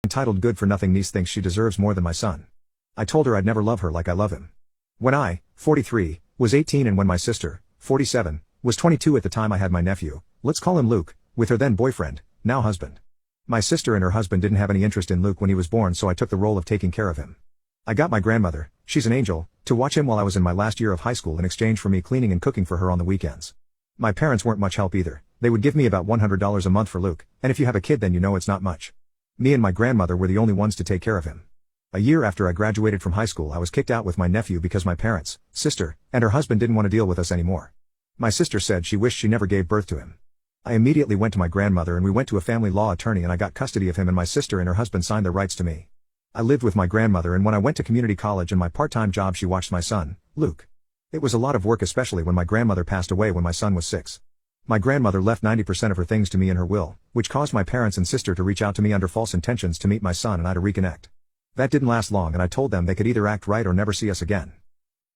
Entitled good-for-nothing niece thinks she deserves more than my son. I told her I'd never love her like I love him. When I, 43, was 18 and when my sister, 47, was 22 at the time I had my nephew, let's call him Luke, with her then boyfriend, now husband. My sister and her husband didn't have any interest in Luke when he was born, so I took the role of taking care of him. I got my grandmother, she's an angel, to watch him while I was in my last year of high school in exchange for me cleaning and cooking for her on the weekends. My parents weren't much help either. They would give me about $100 a month for Luke, and if you have a kid then you know it's not much. Me and my grandmother were the only ones to take care of him. A year after I graduated from high school I was kicked out with my nephew because my parents, sister, and her husband didn't want to deal with us anymore. My sister said she wished she never gave birth to him. I immediately went to my grandmother and we went to a family law attorney and I got custody of him, and my sister and her husband signed their rights to me. I lived with my grandmother, and when I went to community college and my part-time job she watched my son, Luke. It was a lot of work, especially when my grandmother passed away when my son was 6. My grandmother left 90% of her things to me in her will, which caused my parents and sister to reach out to me under false intentions to meet my son and I to reconnect. That didn't last long and I told them they could either act right or never see us again.